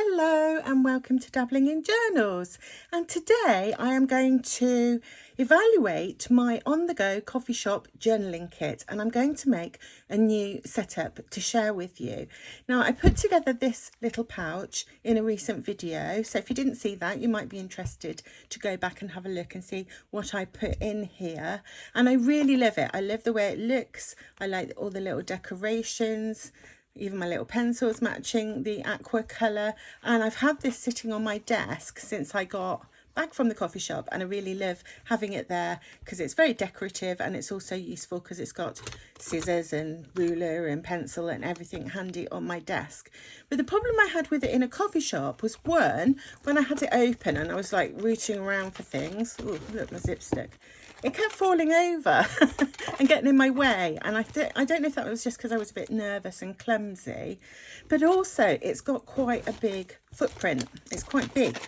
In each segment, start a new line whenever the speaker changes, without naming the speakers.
Hello and welcome to Dabbling in Journals, and today I am going to evaluate my on-the-go coffee shop journaling kit, and I'm going to make a new setup to share with you. Now, I put together this little pouch in a recent video, so if you didn't see that, you might be interested to go back and have a look and see what I put in here. And I really love it. I love the way it looks. I like all the little decorations, even my little pencils matching the aqua colour, and I've had this sitting on my desk since I got back from the coffee shop, and I really love having it there because it's very decorative and it's also useful because it's got scissors and ruler and pencil and everything handy on my desk. But the problem I had with it in a coffee shop was, one, when I had it open and I was like rooting around for things. Oh, look, my zip stick. It kept falling over and getting in my way, and I don't know if that was just because I was a bit nervous and clumsy, but also it's got quite a big footprint. It's quite big,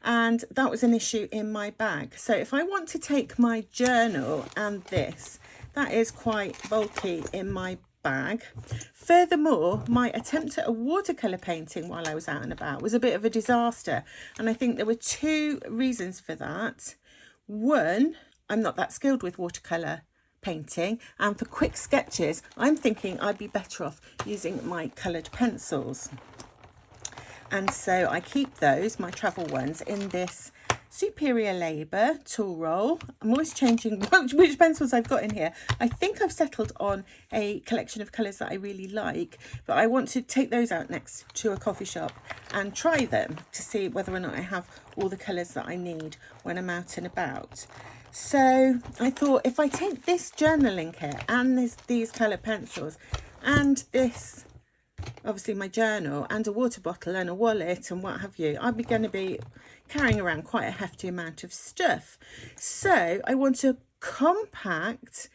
and that was an issue in my bag. So if I want to take my journal and this, that is quite bulky in my bag. Furthermore, my attempt at a watercolour painting while I was out and about was a bit of a disaster, and I think there were two reasons for that. One, I'm not that skilled with watercolour painting, and for quick sketches I'm thinking I'd be better off using my coloured pencils, and so I keep those, my travel ones, in this Superior Labour tool roll. I'm always changing which pencils I've got in here. I think I've settled on a collection of colours that I really like, but I want to take those out next to a coffee shop and try them to see whether or not I have all the colours that I need when I'm out and about. So I thought, if I take this journaling kit and these coloured pencils and this, obviously my journal, and a water bottle and a wallet and what have you, I'm going to be carrying around quite a hefty amount of stuff. So I want a compact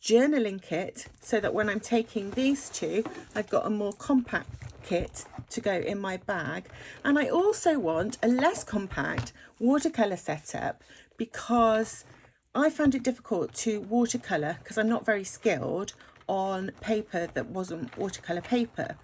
journaling kit so that when I'm taking these two, I've got a more compact kit to go in my bag. And I also want a less compact watercolour setup because I found it difficult to watercolour, because I'm not very skilled, on paper that wasn't watercolour paper.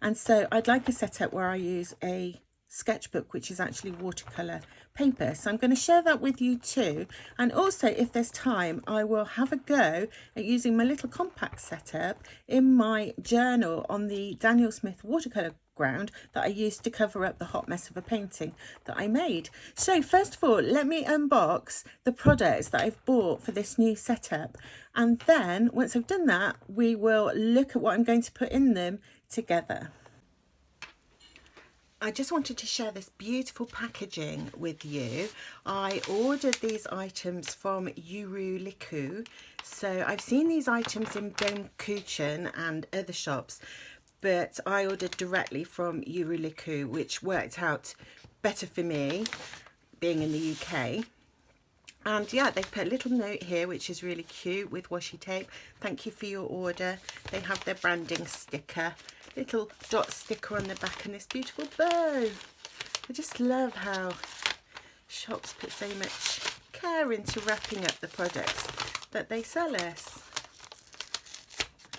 And so I'd like a setup where I use a sketchbook which is actually watercolour paper. So I'm going to share that with you too. And also, if there's time, I will have a go at using my little compact setup in my journal on the Daniel Smith watercolour ground that I used to cover up the hot mess of a painting that I made. So first of all, let me unbox the products that I've bought for this new setup, and then once I've done that, we will look at what I'm going to put in them together. I just wanted to share this beautiful packaging with you. I ordered these items from Yuruliku. So I've seen these items in Domkuchen and other shops, but I ordered directly from Yuruliku, which worked out better for me being in the UK. And yeah, they've put a little note here which is really cute with washi tape. Thank you for your order. They have their branding sticker, little dot sticker on the back, and this beautiful bow. I just love how shops put so much care into wrapping up the products that they sell us.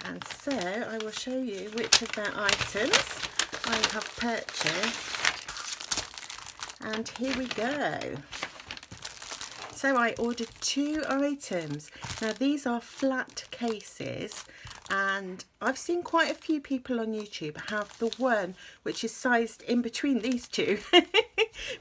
And so I will show you which of their items I have purchased, and here we go. So I ordered two items. Now these are flat cases, and I've seen quite a few people on YouTube have the one which is sized in between these two.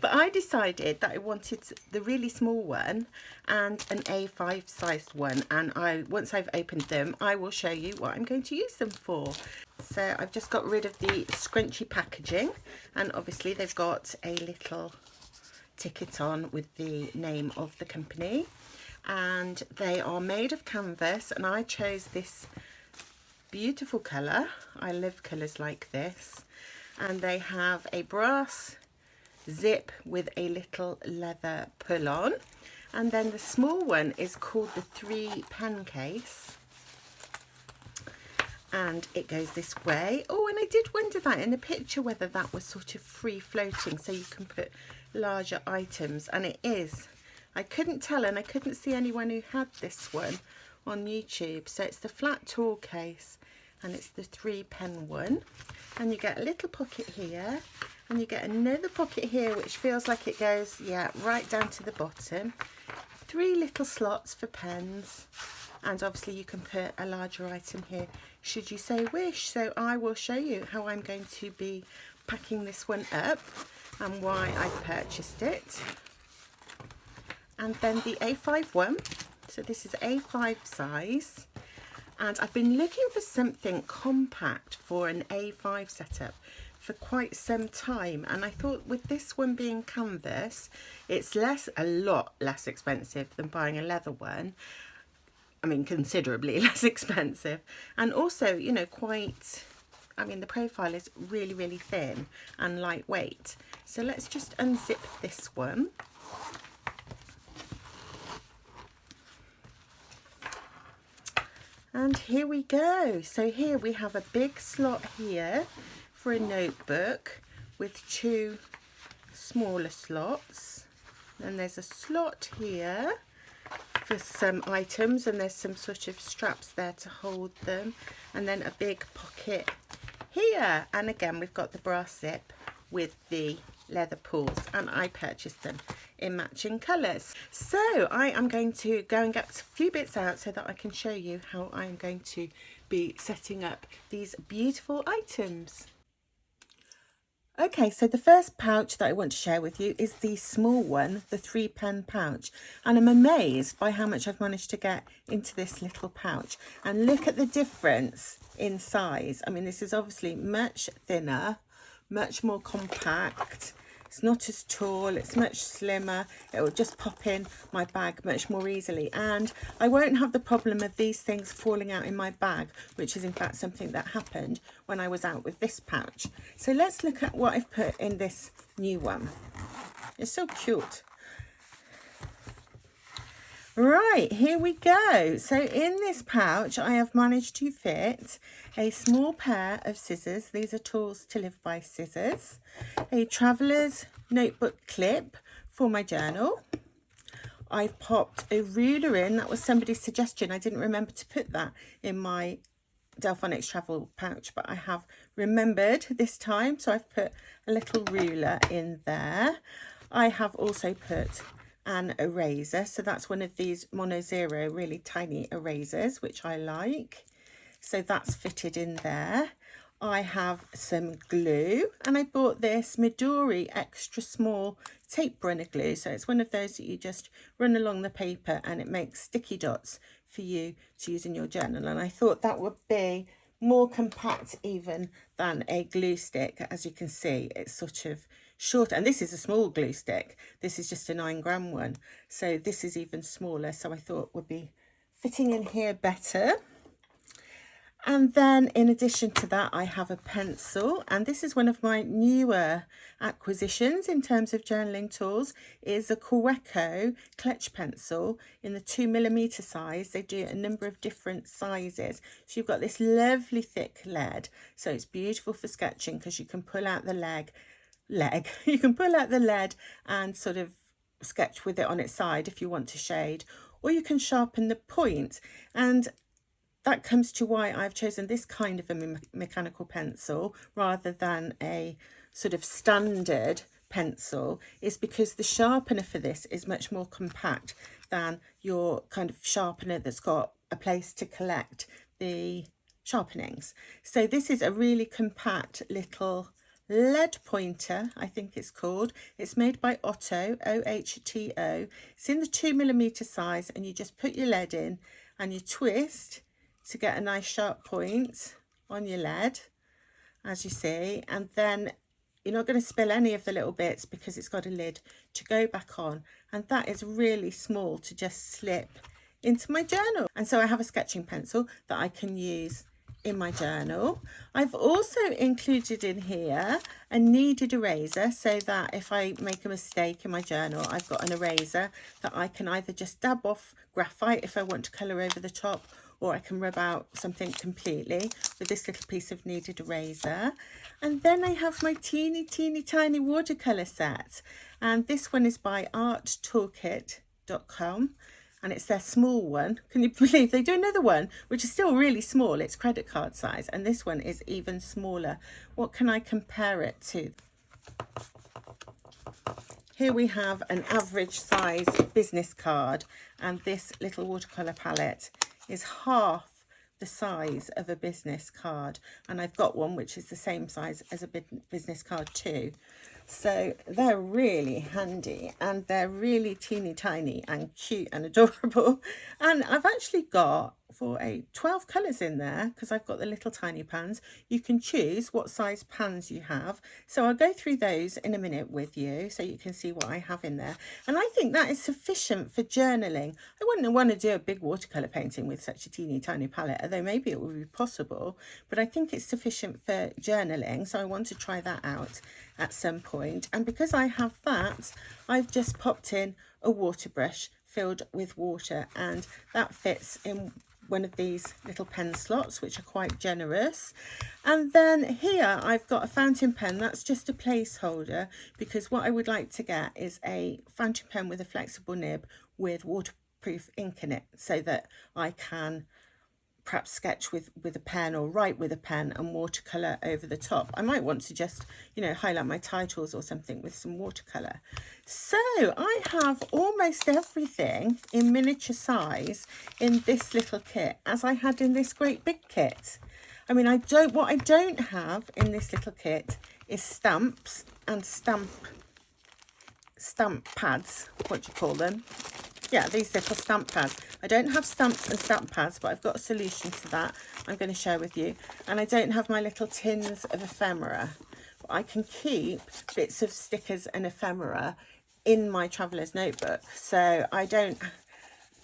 But I decided that I wanted the really small one and an A5 sized one, and once I've opened them, I will show you what I'm going to use them for. So I've just got rid of the scrunchy packaging, and obviously they've got a little ticket on with the name of the company, and they are made of canvas, and I chose this beautiful colour. I love colours like this. And they have a brass zip with a little leather pull on, and then the small one is called the 3 pen case, and it goes this way. Oh, and I did wonder that in the picture whether that was sort of free floating so you can put larger items, and it is. I couldn't tell, and I couldn't see anyone who had this one on YouTube. So it's the flat tall case, and it's the 3 pen one. And you get a little pocket here, and you get another pocket here which feels like it goes, yeah, right down to the bottom. 3 little slots for pens, and obviously you can put a larger item here should you so wish. So I will show you how I'm going to be packing this one up and why I've purchased it. And then the A5 one, so this is A5 size, and I've been looking for something compact for an A5 setup for quite some time, and I thought with this one being canvas, it's a lot less expensive than buying a leather one. I mean, considerably less expensive, and also, you know, quite, I mean, the profile is really, really thin and lightweight. So let's just unzip this one. And here we go. So here we have a big slot here for a notebook with 2 smaller slots. And there's a slot here for some items, and there's some sort of straps there to hold them, and then a big pocket here. And again, we've got the brass zip with the leather pulls, and I purchased them in matching colours. So I am going to go and get a few bits out so that I can show you how I'm going to be setting up these beautiful items. Okay, so the first pouch that I want to share with you is the small one, the 3 pen pouch. And I'm amazed by how much I've managed to get into this little pouch. And look at the difference in size. I mean, this is obviously much thinner, much more compact. It's not as tall, it's much slimmer. It will just pop in my bag much more easily. And I won't have the problem of these things falling out in my bag, which is in fact something that happened when I was out with this pouch. So let's look at what I've put in this new one. It's so cute. Right, here we go. So in this pouch, I have managed to fit a small pair of scissors. These are Tools to Live By scissors. A traveller's notebook clip for my journal. I've popped a ruler in. That was somebody's suggestion. I didn't remember to put that in my Delphonics travel pouch, but I have remembered this time. So I've put a little ruler in there. I have also put an eraser, so that's one of these Mono Zero really tiny erasers, which I like, so that's fitted in there. I have some glue, and I bought this Midori extra small tape runner glue, so it's one of those that you just run along the paper and it makes sticky dots for you to use in your journal. And I thought that would be more compact even than a glue stick. As you can see, it's sort of short, and this is a small glue stick. This is just a 9-gram one, so this is even smaller, so I thought would be fitting in here better. And then in addition to that, I have a pencil, and this is one of my newer acquisitions in terms of journaling tools, is a Corweco clutch pencil in the 2mm size. They do a number of different sizes. So you've got this lovely thick lead, so it's beautiful for sketching because you can pull out the you can pull out the lead and sort of sketch with it on its side if you want to shade, or you can sharpen the point. And that comes to why I've chosen this kind of a mechanical pencil rather than a sort of standard pencil, is because the sharpener for this is much more compact than your kind of sharpener that's got a place to collect the sharpenings. So this is a really compact little lead pointer, I think it's called. It's made by Otto, O-H-T-O. It's in the 2mm size, and you just put your lead in and you twist to get a nice sharp point on your lead, as you see, and then you're not going to spill any of the little bits because it's got a lid to go back on, and that is really small to just slip into my journal. And so I have a sketching pencil that I can use in my journal. I've also included in here a kneaded eraser, so that if I make a mistake in my journal, I've got an eraser that I can either just dab off graphite if I want to colour over the top, or I can rub out something completely with this little piece of kneaded eraser. And then I have my teeny tiny watercolour set, and this one is by arttoolkit.com, and it's their small one. Can you believe they do another one which is still really small? It's credit card size, and this one is even smaller. What can I compare it to? Here we have an average size business card, and this little watercolour palette is half the size of a business card, and I've got one which is the same size as a business card too. So they're really handy, and they're really teeny tiny and cute and adorable. And I've actually got 12 colours in there, because I've got the little tiny pans. You can choose what size pans you have. So I'll go through those in a minute with you so you can see what I have in there. And I think that is sufficient for journaling. I wouldn't want to do a big watercolour painting with such a teeny tiny palette, although maybe it would be possible. But I think it's sufficient for journaling, so I want to try that out at some point. And because I have that, I've just popped in a water brush filled with water, and that fits in one of these little pen slots, which are quite generous. And then here I've got a fountain pen. That's just a placeholder, because what I would like to get is a fountain pen with a flexible nib with waterproof ink in it, so that I can perhaps sketch with a pen or write with a pen and watercolour over the top. I might want to just, you know, highlight my titles or something with some watercolour. So I have almost everything in miniature size in this little kit, as I had in this great big kit. I mean, what I don't have in this little kit is stamps and stamp pads. What do you call them? Yeah, these little stamp pads. I don't have stamps and stamp pads, but I've got a solution to that I'm going to share with you. And I don't have my little tins of ephemera. But I can keep bits of stickers and ephemera in my traveller's notebook, so I don't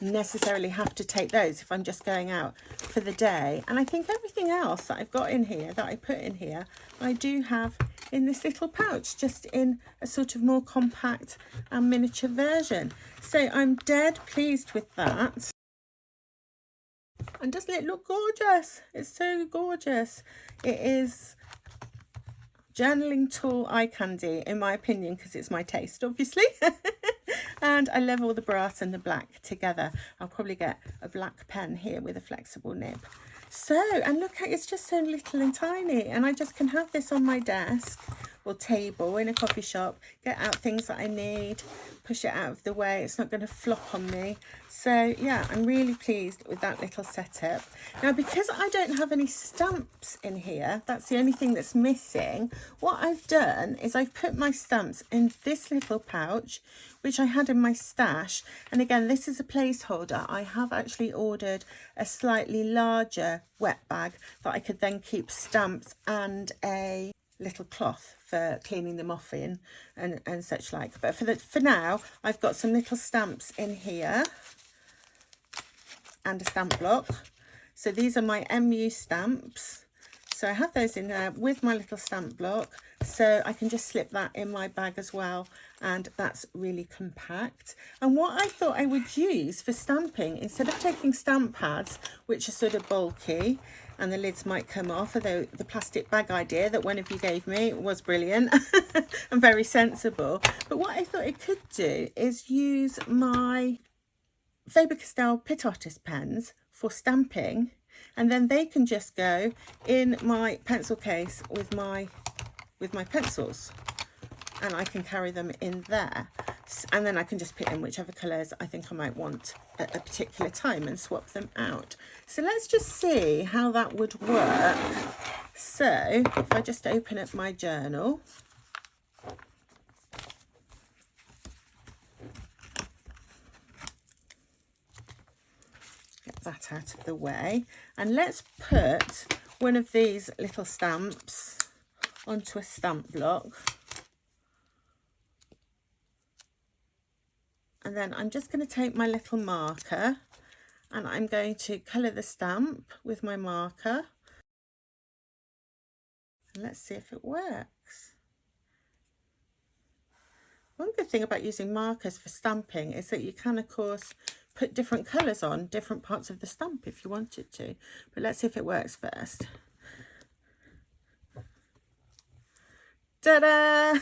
necessarily have to take those if I'm just going out for the day. And I think everything else that I've got in here, that I put in here, I do have in this little pouch, just in a sort of more compact and miniature version. So I'm dead pleased with that. And doesn't it look gorgeous? It's so gorgeous. It is journaling tool eye candy, in my opinion, because it's my taste, obviously. And I love all the brass and the black together. I'll probably get a black pen here with a flexible nib. So, and look, it's just so little and tiny, and I just can have this on my desk or table in a coffee shop, get out things that I need, push it out of the way. It's not going to flop on me. So yeah, I'm really pleased with that little setup. Now, because I don't have any stamps in here, that's the only thing that's missing. What I've done is I've put my stamps in this little pouch, which I had in my stash. And again, this is a placeholder. I have actually ordered a slightly larger wet bag that I could then keep stamps and a little cloth for cleaning them off in and such like. But for now, I've got some little stamps in here and a stamp block. So these are my MU stamps. So I have those in there with my little stamp block, so I can just slip that in my bag as well, and that's really compact. And what I thought I would use for stamping, instead of taking stamp pads, which are sort of bulky and the lids might come off, although the plastic bag idea that one of you gave me was brilliant and very sensible, but what I thought I could do is use my Faber-Castell Pit Artist pens for stamping, and then they can just go in my pencil case with my pencils, and I can carry them in there, and then I can just put in whichever colours I think I might want at a particular time and swap them out. So let's just see how that would work. So if I just open up my journal, get that out of the way, and let's put one of these little stamps onto a stamp block. And then I'm just going to take my little marker and I'm going to colour the stamp with my marker. And let's see if it works. One good thing about using markers for stamping is that you can, of course, put different colours on different parts of the stamp if you wanted to. But let's see if it works first. Ta-da!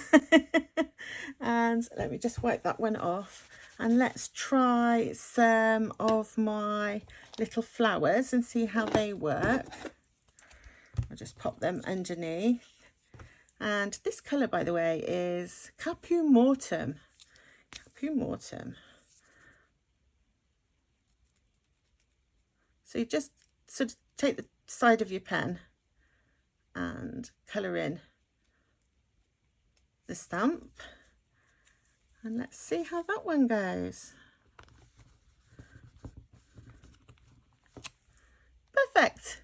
And let me just wipe that one off. And let's try some of my little flowers and see how they work. I'll just pop them underneath. And this colour, by the way, is Caput Mortem. Caput Mortem. So you just sort of take the side of your pen and colour in the stamp. And let's see how that one goes. Perfect.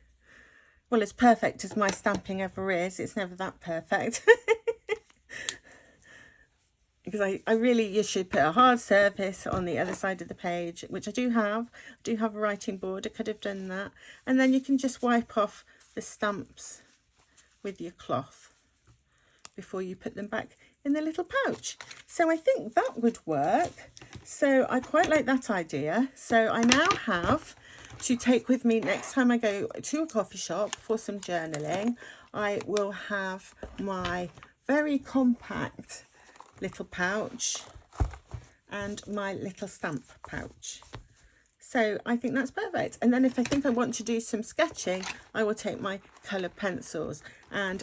Well, as perfect as my stamping ever is, it's never that perfect. Because you should put a hard surface on the other side of the page, which I do have. I do have a writing board. I could have done that. And then you can just wipe off the stamps with your cloth before you put them back in the little pouch. So I think that would work. So I quite like that idea. So I now have to take with me next time I go to a coffee shop for some journaling. I will have my very compact little pouch and my little stamp pouch. So I think that's perfect. And then if I think I want to do some sketching, I will take my coloured pencils, and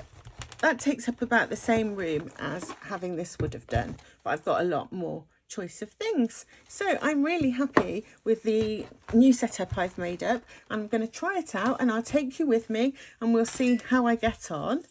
that takes up about the same room as having this would have done, but I've got a lot more choice of things. So I'm really happy with the new setup I've made up. I'm going to try it out and I'll take you with me and we'll see how I get on.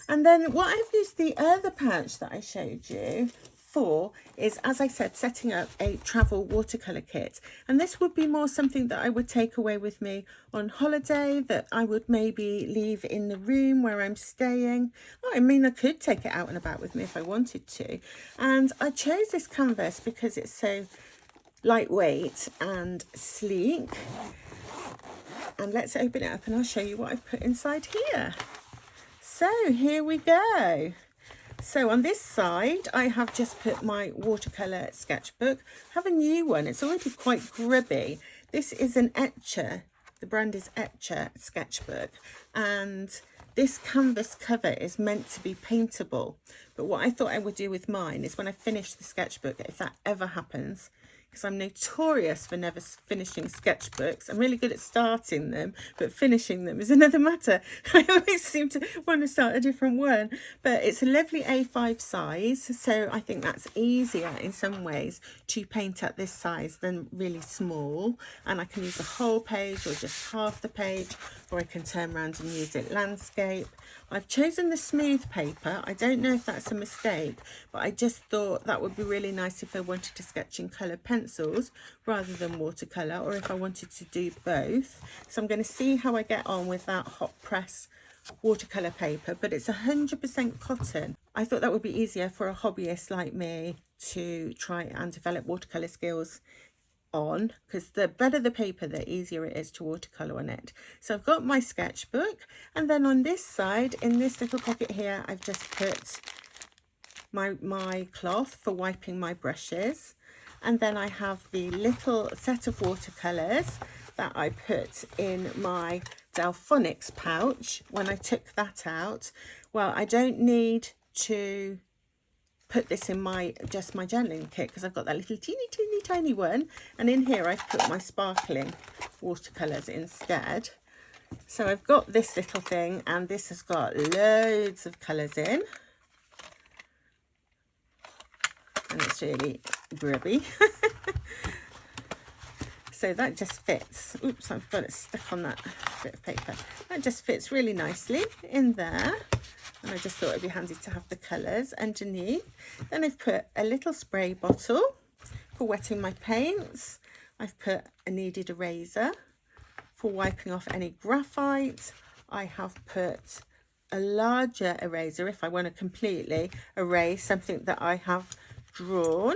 And then what I've used the other pouch that I showed you for is, as I said, setting up a travel watercolour kit. And this would be more something that I would take away with me on holiday, that I would maybe leave in the room where I'm staying. I mean, I could take it out and about with me if I wanted to. And I chose this canvas because it's so lightweight and sleek. And let's open it up and I'll show you what I've put inside here. So here we go. So on this side, I have just put my watercolour sketchbook. I have a new one. It's already quite grubby. This is an Etcher. The brand is Etcher sketchbook. And this canvas cover is meant to be paintable. But what I thought I would do with mine is when I finish the sketchbook, if that ever happens, because I'm notorious for never finishing sketchbooks. I'm really good at starting them, but finishing them is another matter. I always seem to want to start a different one. But it's a lovely A5 size, so I think that's easier in some ways to paint at this size than really small. And I can use the whole page or just half the page, or I can turn around and use it landscape. I've chosen the smooth paper. I don't know if that's a mistake, but I just thought that would be really nice if I wanted to sketch in coloured pencils rather than watercolour, or if I wanted to do both. So I'm going to see how I get on with that hot press watercolour paper, but it's 100% cotton. I thought that would be easier for a hobbyist like me to try and develop watercolour skills on, because the better the paper, the easier it is to watercolour on it. So I've got my sketchbook, and then on this side, in this little pocket here, I've just put my cloth for wiping my brushes, and then I have the little set of watercolours that I put in my Delphonics pouch. When I took that out, well, I don't need to put this in just my journaling kit, because I've got that little teeny tiny one, and in here I've put my sparkling watercolours instead. So I've got this little thing, and this has got loads of colours in, and it's really grubby. So that just fits. Oops, I've got it stuck on that bit of paper. That just fits really nicely in there. And I just thought it'd be handy to have the colours underneath. Then I've put a little spray bottle for wetting my paints. I've put a kneaded eraser for wiping off any graphite. I have put a larger eraser if I want to completely erase something that I have drawn.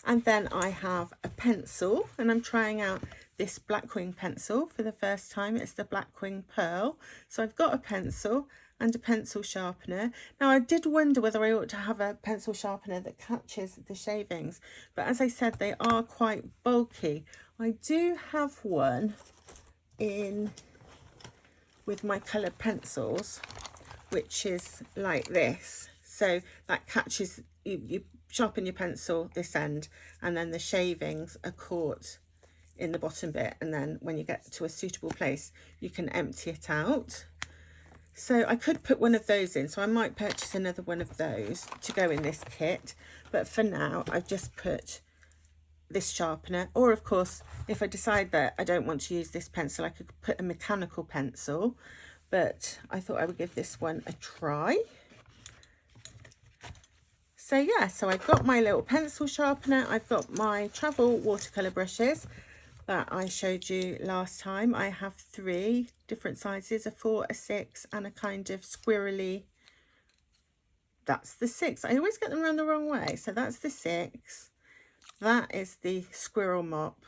And then I have a pencil, and I'm trying out this Blackwing pencil for the first time. It's the Blackwing Pearl. So I've got a pencil and a pencil sharpener. Now, I did wonder whether I ought to have a pencil sharpener that catches the shavings, but as I said, they are quite bulky. I do have one in with my coloured pencils, which is like this. so that catches, you sharpen your pencil this end, and then the shavings are caught in the bottom bit, and then when you get to a suitable place you can empty it out. So I could put one of those in, so I might purchase another one of those to go in this kit, but for now I've just put this sharpener. Or of course, if I decide that I don't want to use this pencil, I could put a mechanical pencil, but I thought I would give this one a try. So yeah, so I've got my little pencil sharpener, I've got my travel watercolour brushes that I showed you last time. I have 3 different sizes, a 4, a 6 and a kind of squirrely, that's the 6. I always get them around the wrong way. So that's the 6, that is the squirrel mop,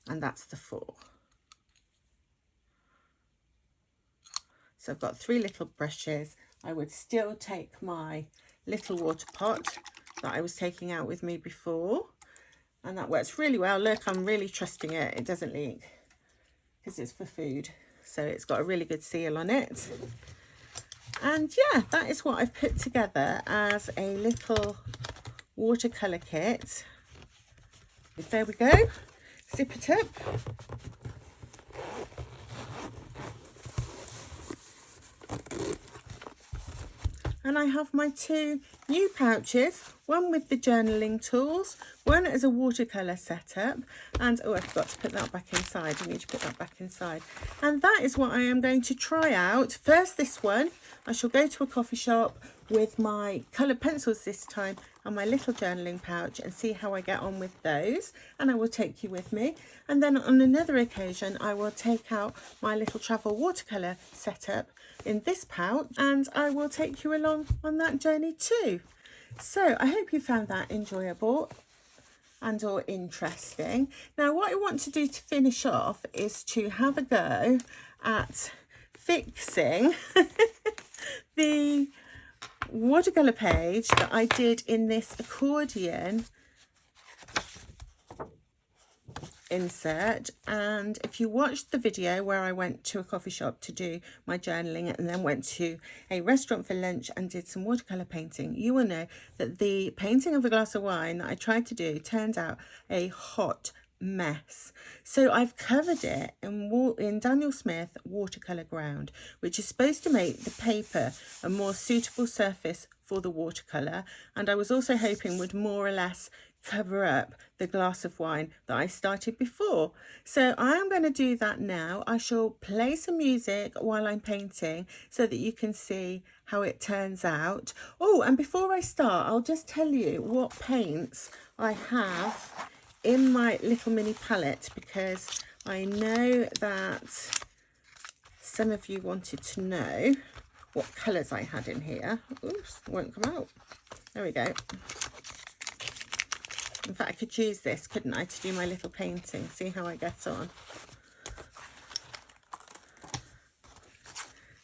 and that's the 4. So I've got 3 little brushes. I would still take my little water pot that I was taking out with me before, and that works really well. Look, I'm really trusting it. It doesn't leak because it's for food. So it's got a really good seal on it. And yeah, that is what I've put together as a little watercolour kit. There we go. Zip it up. And I have my 2 new pouches, one with the journaling tools, one as a watercolour setup, and oh, I forgot to put that back inside. I need to put that back inside. And that is what I am going to try out. First, this one. I shall go to a coffee shop with my coloured pencils this time and my little journaling pouch and see how I get on with those, and I will take you with me. And then on another occasion I will take out my little travel watercolour setup in this pouch and I will take you along on that journey too. So I hope you found that enjoyable and or interesting. Now what I want to do to finish off is to have a go at fixing the watercolour page that I did in this accordion insert. And if you watched the video where I went to a coffee shop to do my journaling and then went to a restaurant for lunch and did some watercolour painting, you will know that the painting of a glass of wine that I tried to do turned out a hot mess. So I've covered it in Daniel Smith watercolour ground, which is supposed to make the paper a more suitable surface for the watercolour, and I was also hoping would more or less cover up the glass of wine that I started before. So I am going to do that now. I shall play some music while I'm painting so that you can see how it turns out. Oh, and before I start, I'll just tell you what paints I have in my little mini palette, because I know that some of you wanted to know what colours I had in here. Oops, it won't come out. There we go. In fact, I could use this, couldn't I, to do my little painting, see how I get on.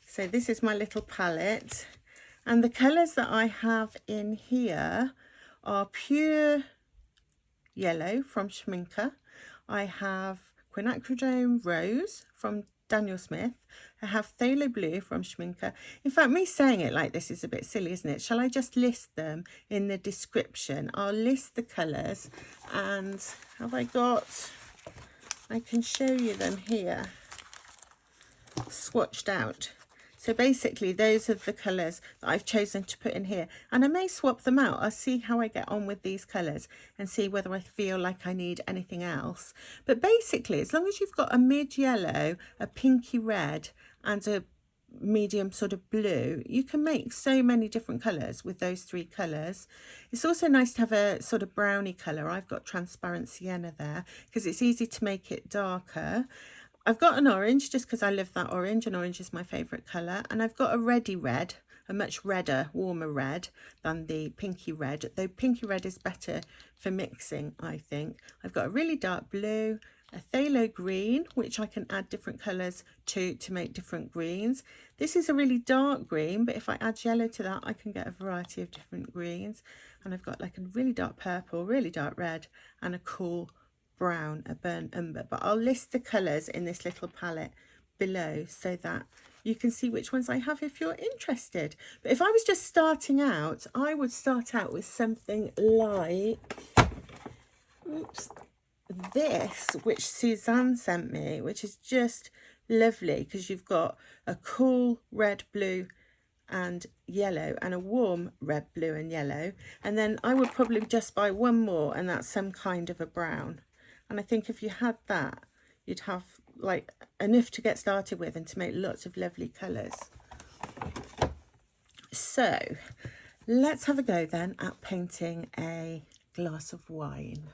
So this is my little palette, and the colours that I have in here are pure yellow from Schmincke. I have quinacridone rose from Daniel Smith. I have phthalo blue from Schmincke. In fact, me saying it like this is a bit silly, isn't it? Shall I just list them in the description? I'll list the colours, and have I got, I can show you them here, swatched out. So basically those are the colours that I've chosen to put in here, and I may swap them out. I'll see how I get on with these colours and see whether I feel like I need anything else. But basically, as long as you've got a mid yellow, a pinky red and a medium sort of blue, you can make so many different colours with those 3 colours. It's also nice to have a sort of browny colour. I've got transparent sienna there because it's easy to make it darker. I've got an orange just because I love that orange, and orange is my favourite colour. And I've got a reddy red, a much redder, warmer red than the pinky red, though pinky red is better for mixing, I think. I've got a really dark blue, a phthalo green, which I can add different colours to make different greens. This is a really dark green, but if I add yellow to that, I can get a variety of different greens. And I've got like a really dark purple, really dark red, and a cool brown, a burnt umber. But I'll list the colours in this little palette below so that you can see which ones I have if you're interested. But if I was just starting out, I would start out with something like, oops, this, which Suzanne sent me, which is just lovely because you've got a cool red, blue and yellow and a warm red, blue and yellow. And then I would probably just buy one more, and that's some kind of a brown. And I think if you had that, you'd have like enough to get started with and to make lots of lovely colours. So let's have a go then at painting a glass of wine.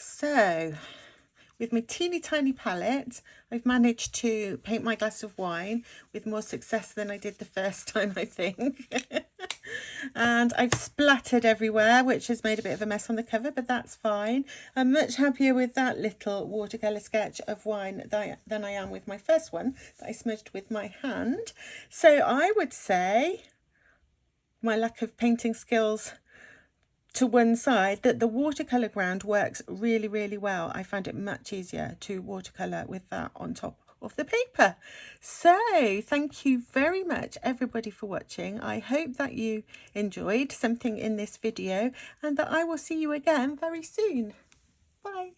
So with my teeny tiny palette, I've managed to paint my glass of wine with more success than I did the first time, I think. And I've splattered everywhere, which has made a bit of a mess on the cover, but that's fine. I'm much happier with that little watercolour sketch of wine than I am with my first one that I smudged with my hand. So I would say, my lack of painting skills to one side, that the watercolour ground works really, really well. I find it much easier to watercolour with that on top of the paper. So thank you very much everybody for watching. I hope that you enjoyed something in this video and that I will see you again very soon. Bye.